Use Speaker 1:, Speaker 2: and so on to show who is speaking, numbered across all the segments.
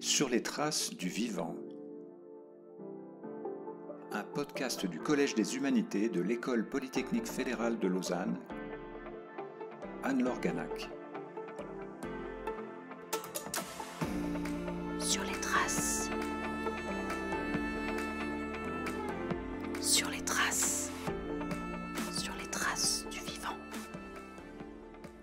Speaker 1: Sur les traces du vivant. Un podcast du Collège des Humanités de l'École Polytechnique Fédérale de Lausanne. Anne-Laure Ganac.
Speaker 2: Sur les traces. Sur les traces. Sur les traces du vivant.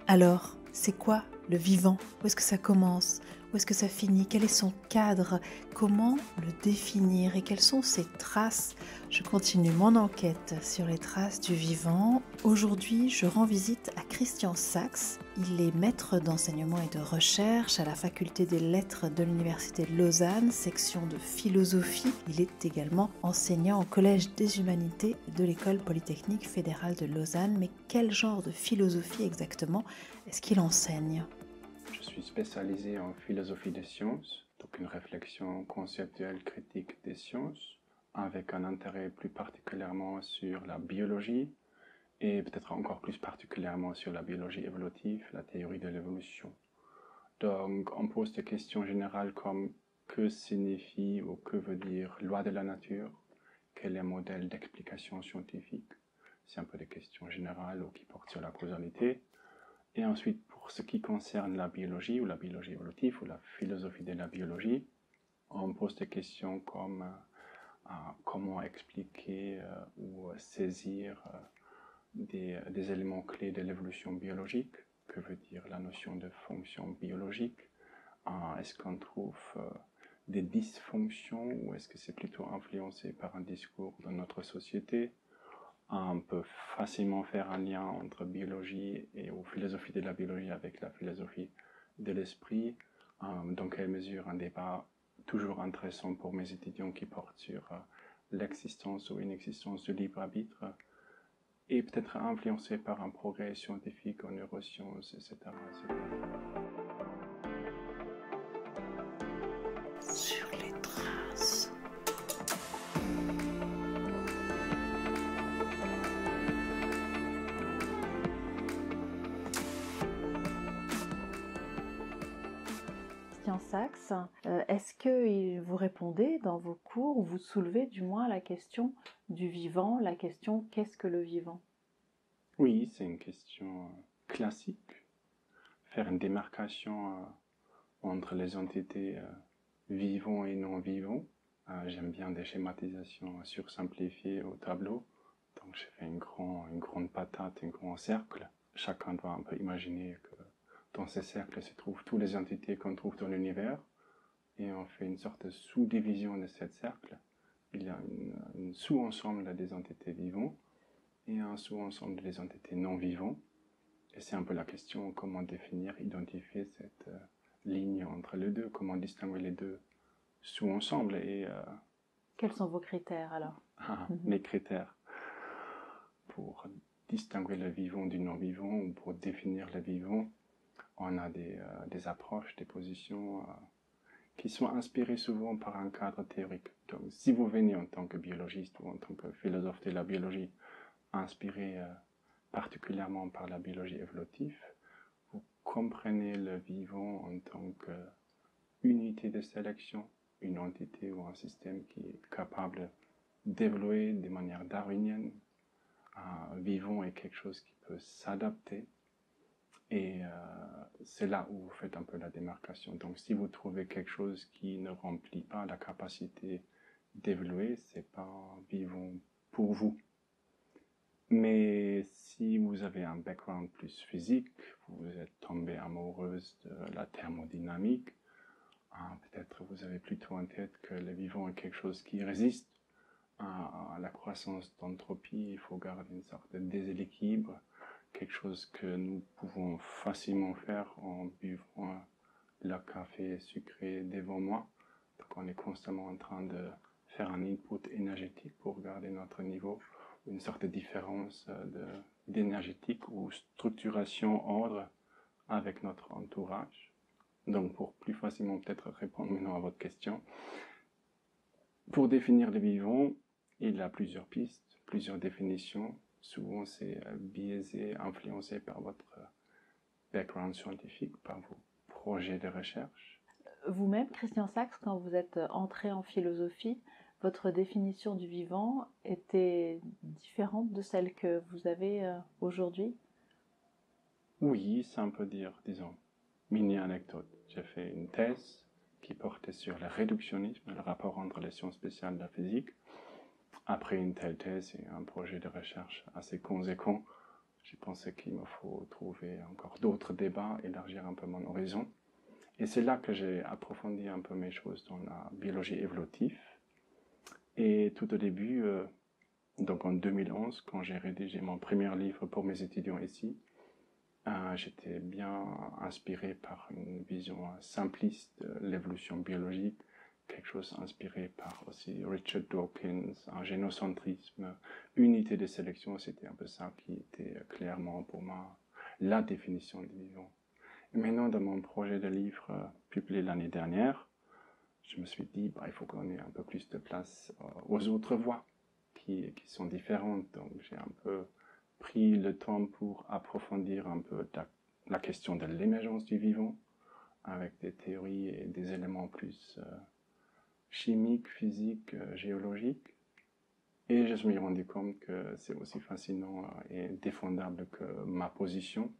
Speaker 3: Alors, c'est quoi le vivant? Où est-ce que ça commence? Où est-ce que ça finit? Quel est son cadre? Comment le définir? Et quelles sont ses traces? Je continue mon enquête sur les traces du vivant. Aujourd'hui, je rends visite à Christian Sachs. Il est maître d'enseignement et de recherche à la faculté des lettres de l'Université de Lausanne, section de philosophie. Il est également enseignant au Collège des Humanités de l'École Polytechnique Fédérale de Lausanne. Mais quel genre de philosophie exactement est-ce qu'il enseigne?
Speaker 4: Je suis spécialisé en philosophie des sciences, donc une réflexion conceptuelle critique des sciences, avec un intérêt plus particulièrement sur la biologie et peut-être encore plus particulièrement sur la biologie évolutive, la théorie de l'évolution. Donc on pose des questions générales comme que signifie ou que veut dire loi de la nature, quel est le modèle d'explication scientifique, c'est un peu des questions générales ou qui portent sur la causalité. Et ensuite, pour ce qui concerne la biologie ou la biologie évolutive ou la philosophie de la biologie, on pose des questions comme comment expliquer ou saisir des éléments clés de l'évolution biologique. Que veut dire la notion de fonction biologique? Est-ce qu'on trouve des dysfonctions ou est-ce que c'est plutôt influencé par un discours dans notre société? On peut facilement faire un lien entre biologie ou philosophie de la biologie avec la philosophie de l'esprit. Dans quelle mesure un débat toujours intéressant pour mes étudiants qui porte sur l'existence ou inexistence du libre arbitre et peut-être influencé par un progrès scientifique en neurosciences, etc.
Speaker 2: Sur les traces.
Speaker 3: Christian Sachs, est-ce que vous répondez dans vos cours, ou vous soulevez du moins la question du vivant, la question qu'est-ce que le vivant?
Speaker 4: Oui, c'est une question classique. Faire une démarcation entre les entités vivants et non vivants. J'aime bien des schématisations sursimplifiées au tableau. Donc j'ai fait une grande patate, un grand cercle. Chacun doit un peu imaginer que dans ces cercles se trouvent toutes les entités qu'on trouve dans l'univers. Et on fait une sorte de sous-division de ce cercle. Il y a une sous-ensemble des entités vivantes et un sous-ensemble des entités non vivantes. Et c'est un peu la question comment définir, identifier cette ligne entre les deux, comment distinguer les deux sous-ensembles.
Speaker 3: Quels sont vos critères alors?
Speaker 4: Mes critères pour distinguer le vivant du non-vivant ou pour définir le vivant, on a des approches, des positions qui sont inspirées souvent par un cadre théorique. Donc si vous venez en tant que biologiste ou en tant que philosophe de la biologie, inspiré particulièrement par la biologie évolutive, vous comprenez le vivant en tant qu'unité de sélection, une entité ou un système qui est capable d'évoluer de manière darwinienne. Vivant est quelque chose qui peut s'adapter et c'est là où vous faites un peu la démarcation. Donc si vous trouvez quelque chose qui ne remplit pas la capacité d'évoluer, c'est pas vivant pour vous. Mais si vous avez un background plus physique, vous êtes tombé amoureuse de la thermodynamique, peut-être vous avez plutôt en tête que le vivant est quelque chose qui résiste à la croissance d'entropie. Il faut garder une sorte de déséquilibre, quelque chose que nous pouvons facilement faire en buvant le café sucré devant moi. Donc on est constamment en train de faire un input énergétique pour garder notre niveau, une sorte de différence d'énergétique ou structuration ordre avec notre entourage. Donc pour plus facilement peut-être répondre maintenant à votre question, pour définir le vivant, il y a plusieurs pistes, plusieurs définitions. Souvent c'est biaisé, influencé par votre background scientifique, par vos projets de recherche.
Speaker 3: Vous-même, Christian Sachs, quand vous êtes entré en philosophie, votre définition du vivant était différente de celle que vous avez aujourd'hui?
Speaker 4: Oui, ça on peut dire, disons, mini-anecdote. J'ai fait une thèse qui portait sur le réductionnisme, le rapport entre les sciences spéciales et la physique. Après une telle thèse et un projet de recherche assez conséquent, j'ai pensé qu'il me faut trouver encore d'autres débats, élargir un peu mon horizon. Et c'est là que j'ai approfondi un peu mes choses dans la biologie évolutive. Et tout au début, donc en 2011, quand j'ai rédigé mon premier livre pour mes étudiants ici, j'étais bien inspiré par une vision simpliste de l'évolution biologique, quelque chose inspiré par aussi Richard Dawkins, un génocentrisme, unité de sélection, c'était un peu ça qui était clairement pour moi la définition du vivant. Et maintenant, dans mon projet de livre publié l'année dernière, je me suis dit, il faut qu'on ait un peu plus de place aux autres voies qui sont différentes. Donc j'ai un peu pris le temps pour approfondir un peu la question de l'émergence du vivant, avec des théories et des éléments plus chimiques, physiques, géologiques. Et je me suis rendu compte que c'est aussi fascinant et défendable que ma position.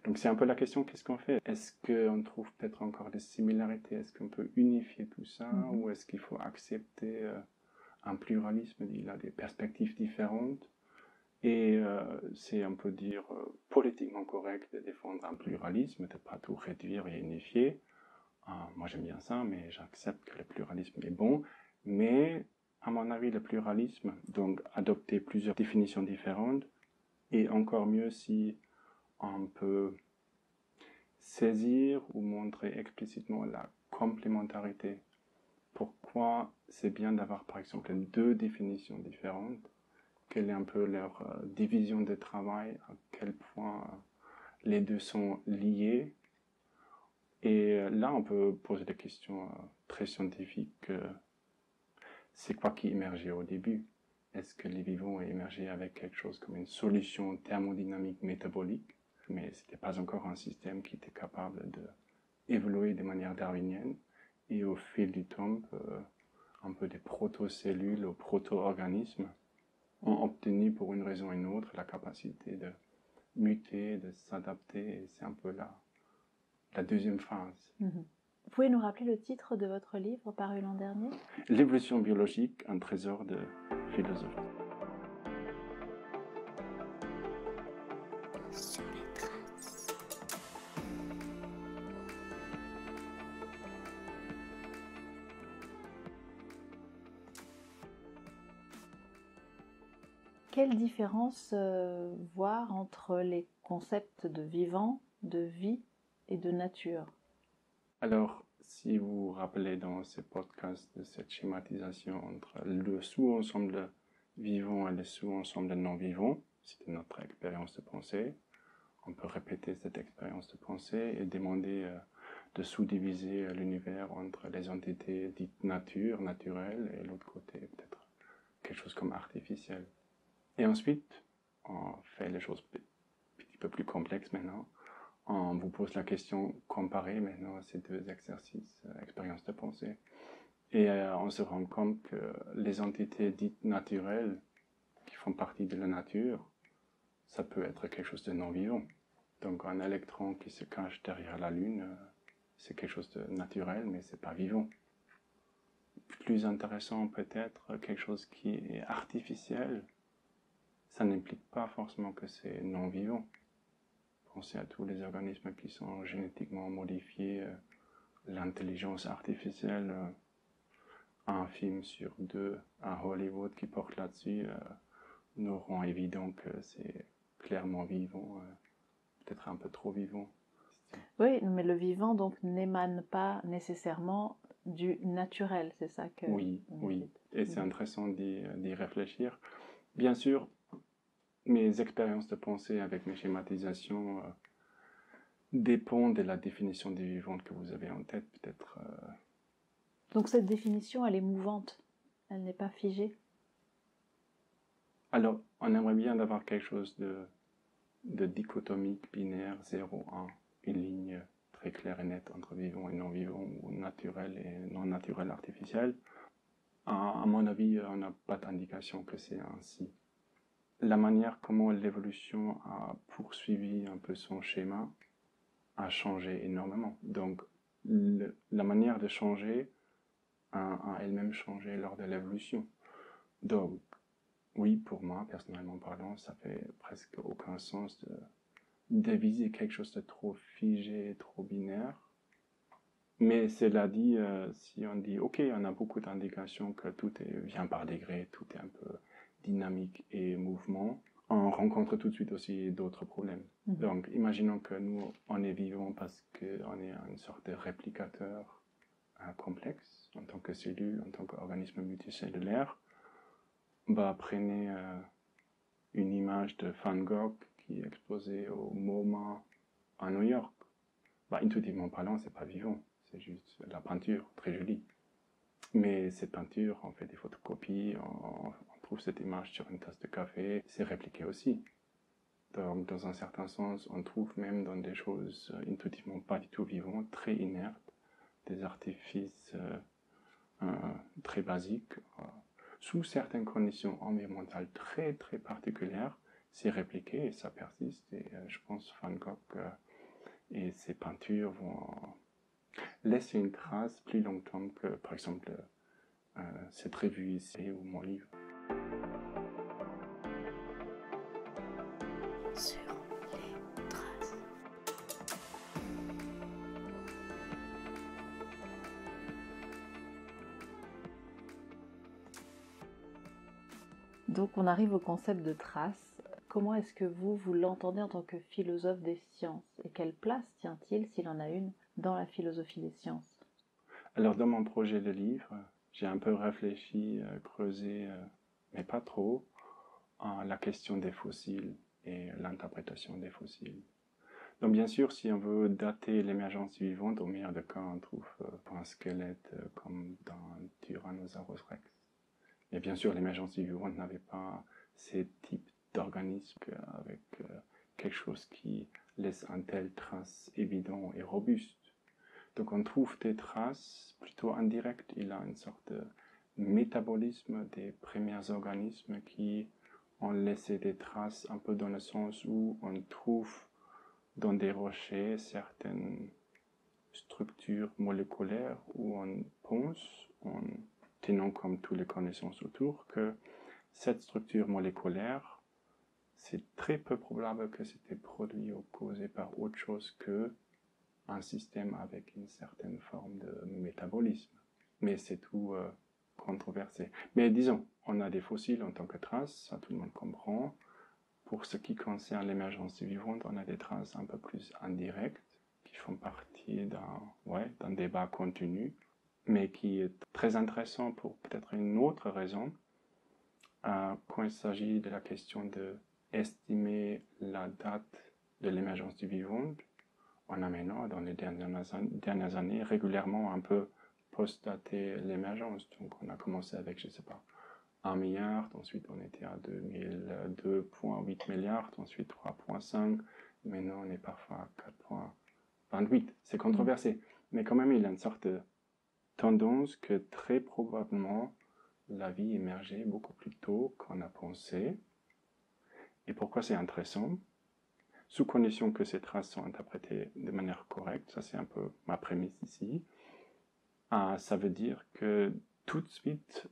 Speaker 4: Donc c'est un peu la question, qu'est-ce qu'on fait? Est-ce qu'on trouve peut-être encore des similarités? Est-ce qu'on peut unifier tout ça? Ou est-ce qu'il faut accepter un pluralisme? Il a des perspectives différentes. Et c'est, on peut dire, politiquement correct de défendre un pluralisme, de ne pas tout réduire et unifier. Moi j'aime bien ça, mais j'accepte que le pluralisme est bon. Mais à mon avis, le pluralisme, donc adopter plusieurs définitions différentes, et encore mieux si on peut saisir ou montrer explicitement la complémentarité. Pourquoi c'est bien d'avoir par exemple deux définitions différentes? Quelle est un peu leur division de travail? À quel point les deux sont liés? Et là, on peut poser des questions très scientifiques. C'est quoi qui émergeait au début? Est-ce que les vivants ont émergé avec quelque chose comme une solution thermodynamique métabolique? Mais ce n'était pas encore un système qui était capable d'évoluer de manière darwinienne. Et au fil du temps, un peu des protocellules ou proto-organismes ont obtenu pour une raison ou une autre la capacité de muter, de s'adapter. Et c'est un peu la deuxième phase.
Speaker 3: Vous pouvez nous rappeler le titre de votre livre paru l'an dernier?
Speaker 4: L'évolution biologique, un trésor de philosophie.
Speaker 2: Sur les traces.
Speaker 3: Quelle différence voir entre les concepts de vivant, de vie et de nature?
Speaker 4: Alors, si vous vous rappelez dans ces podcasts de cette schématisation entre le sous-ensemble vivant et le sous-ensemble non-vivant, c'était notre expérience de pensée. On peut répéter cette expérience de pensée et demander de sous-diviser l'univers entre les entités dites nature, naturelles, et l'autre côté peut-être quelque chose comme artificiel. Et ensuite, on fait les choses un petit peu plus complexes maintenant. On vous pose la question comparée maintenant à ces deux exercices, expérience de pensée. Et on se rend compte que les entités dites naturelles, qui font partie de la nature, ça peut être quelque chose de non-vivant. Donc un électron qui se cache derrière la Lune, c'est quelque chose de naturel, mais c'est pas vivant. Plus intéressant peut-être, quelque chose qui est artificiel, ça n'implique pas forcément que c'est non-vivant. Pensez à tous les organismes qui sont génétiquement modifiés, l'intelligence artificielle, un film sur deux à Hollywood qui porte là-dessus nous rend évident que c'est clairement vivant, peut-être un peu trop vivant.
Speaker 3: Oui, mais le vivant donc n'émane pas nécessairement du naturel, c'est ça que
Speaker 4: Oui,
Speaker 3: vous
Speaker 4: oui,
Speaker 3: dites.
Speaker 4: et c'est intéressant d'y réfléchir. Bien sûr, mes expériences de pensée avec mes schématisations dépendent de la définition du vivant que vous avez en tête, peut-être.
Speaker 3: Donc cette définition, elle est mouvante, elle n'est pas figée.
Speaker 4: Alors, on aimerait bien avoir quelque chose de dichotomique, binaire, 0, 1, une ligne très clair et net entre vivant et non vivant, ou naturel et non naturel artificiel. À mon avis, on n'a pas d'indication que c'est ainsi. La manière comment l'évolution a poursuivi un peu son schéma a changé énormément. Donc, la manière de changer a elle-même changé lors de l'évolution. Donc, oui, pour moi, personnellement parlant, ça fait presque aucun sens de viser quelque chose de trop figé, trop binaire. Mais cela dit, si on dit, ok, on a beaucoup d'indications que tout vient par degrés, tout est un peu dynamique et mouvement, on rencontre tout de suite aussi d'autres problèmes. Donc, imaginons que nous, on est vivant parce qu'on est une sorte de réplicateur complexe, en tant que cellule, en tant qu'organisme multicellulaire. Prenez une image de Van Gogh qui est exposée au MoMA à New York. Intuitivement parlant, c'est pas vivant, c'est juste la peinture, très jolie. Mais cette peinture, on fait des photocopies, on trouve cette image sur une tasse de café, c'est répliqué aussi. Donc, dans un certain sens, on trouve même dans des choses intuitivement pas du tout vivantes, très inertes, des artifices très basiques. Sous certaines conditions environnementales très très particulières, c'est répliqué et ça persiste. Et je pense Van Gogh et ses peintures vont laisser une trace plus longtemps que, par exemple, cette revue ici ou mon livre.
Speaker 2: Sur les traces.
Speaker 3: Donc on arrive au concept de trace. Comment est-ce que vous l'entendez en tant que philosophe des sciences? Et quelle place tient-il, s'il en a une, dans la philosophie des sciences?
Speaker 4: Alors dans mon projet de livre, j'ai un peu réfléchi, creusé, mais pas trop, à la question des fossiles et l'interprétation des fossiles. Donc bien sûr, si on veut dater l'émergence vivante, au meilleur des cas, on trouve un squelette comme dans Tyrannosaurus rex. Et bien sûr, l'émergence vivante n'avait pas ces types d'organismes avec quelque chose qui laisse un tel trace évident et robuste. Donc on trouve des traces plutôt indirectes. Il a une sorte de métabolisme des premiers organismes qui ont laissé des traces un peu dans le sens où on trouve dans des rochers certaines structures moléculaires où on pense, en tenant comme toutes les connaissances autour, que cette structure moléculaire, c'est très peu probable que c'était produit ou causé par autre chose que un système avec une certaine forme de métabolisme. Mais c'est tout controversé. Mais disons, on a des fossiles en tant que traces, ça tout le monde comprend. Pour ce qui concerne l'émergence vivante, on a des traces un peu plus indirectes qui font partie d'un débat continu, mais qui est très intéressant pour peut-être une autre raison, quand il s'agit de la question de estimer la date de l'émergence du vivant. On a maintenant, dans les dernières années, régulièrement un peu post-daté l'émergence. Donc on a commencé avec, 1 milliard, ensuite on était à 2,8 milliards, ensuite 3,5, maintenant on est parfois à 4,28. C'est controversé, mais quand même il y a une sorte de tendance que très probablement la vie émergeait beaucoup plus tôt qu'on a pensé. Et pourquoi c'est intéressant? Sous condition que ces traces sont interprétées de manière correcte, ça c'est un peu ma prémisse ici, ça veut dire que tout de suite,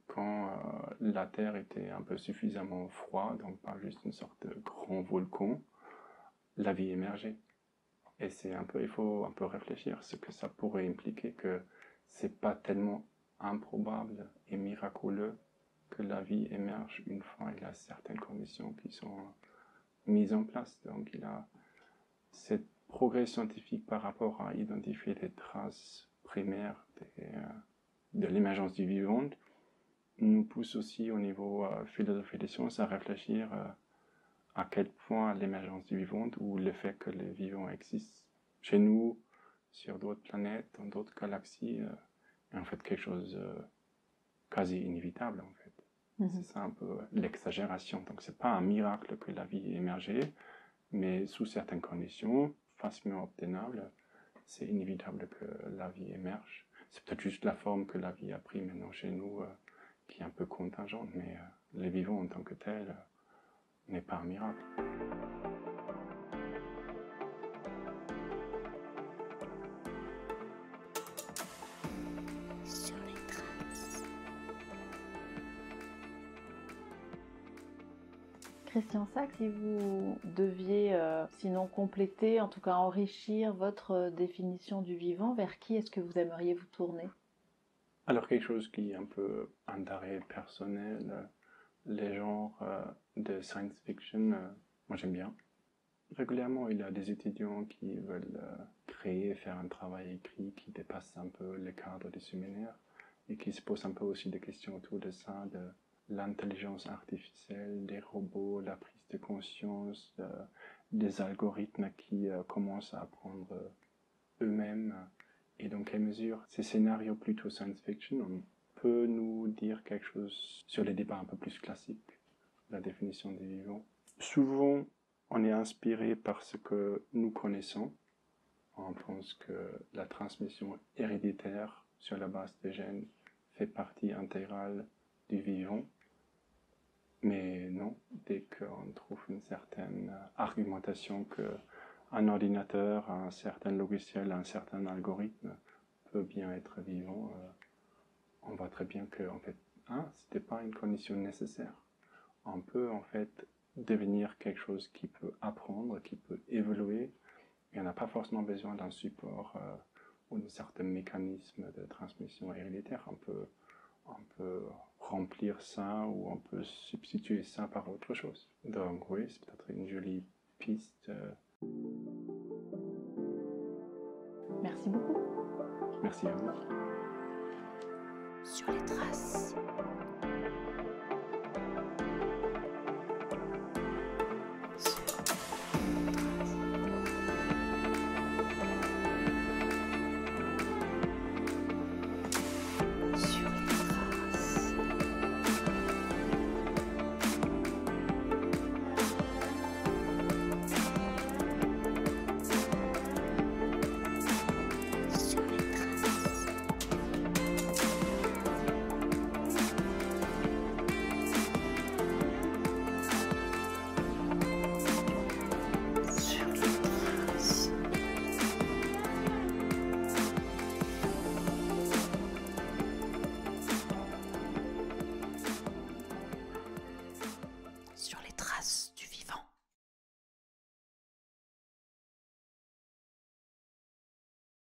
Speaker 4: quand la Terre était un peu suffisamment froide, donc pas juste une sorte de grand volcan, la vie émergeait. Et il faut un peu réfléchir ce que ça pourrait impliquer, que c'est pas tellement improbable et miraculeux que la vie émerge une fois il y a certaines conditions qui sont mises en place. Donc il a cette progrès scientifique par rapport à identifier les traces primaires de l'émergence du vivant nous pousse aussi au niveau philosophie des sciences à réfléchir à quel point l'émergence du vivant ou le fait que le vivant existe chez nous, sur d'autres planètes, dans d'autres galaxies, est en fait quelque chose quasi inévitable en fait. C'est ça un peu l'exagération. Donc c'est pas un miracle que la vie ait émergé, mais sous certaines conditions, facilement obtenables, c'est inévitable que la vie émerge. C'est peut-être juste la forme que la vie a pris maintenant chez nous, qui est un peu contingente, mais les vivants en tant que tels n'est pas un miracle.
Speaker 2: Sur les traces.
Speaker 3: Christian Sack, si vous deviez, sinon compléter, en tout cas enrichir votre définition du vivant, vers qui est-ce que vous aimeriez vous tourner?
Speaker 4: Alors quelque chose qui est un peu un d'arrêt personnel, les genres de science fiction, moi j'aime bien. Régulièrement, il y a des étudiants qui veulent créer, faire un travail écrit qui dépasse un peu le cadre des séminaires et qui se posent un peu aussi des questions autour de ça, de l'intelligence artificielle, des robots, la prise de conscience, des algorithmes qui commencent à apprendre eux-mêmes. Et dans quelle mesure ces scénarios plutôt science fiction peut nous dire quelque chose sur les débats un peu plus classiques, la définition des vivants. Souvent, on est inspiré par ce que nous connaissons. On pense que la transmission héréditaire sur la base des gènes fait partie intégrale du vivant. Mais non, dès qu'on trouve une certaine argumentation qu'un ordinateur, un certain logiciel, un certain algorithme peut bien être vivant, on voit très bien que en fait, c'était pas une condition nécessaire. On peut en fait devenir quelque chose qui peut apprendre, qui peut évoluer, et on n'a pas forcément besoin d'un support ou d'un certain mécanisme de transmission héréditaire. On peut remplir ça ou on peut substituer ça par autre chose. Donc oui, c'est peut-être une jolie piste.
Speaker 3: Merci beaucoup.
Speaker 4: Merci à vous.
Speaker 2: Sur les traces.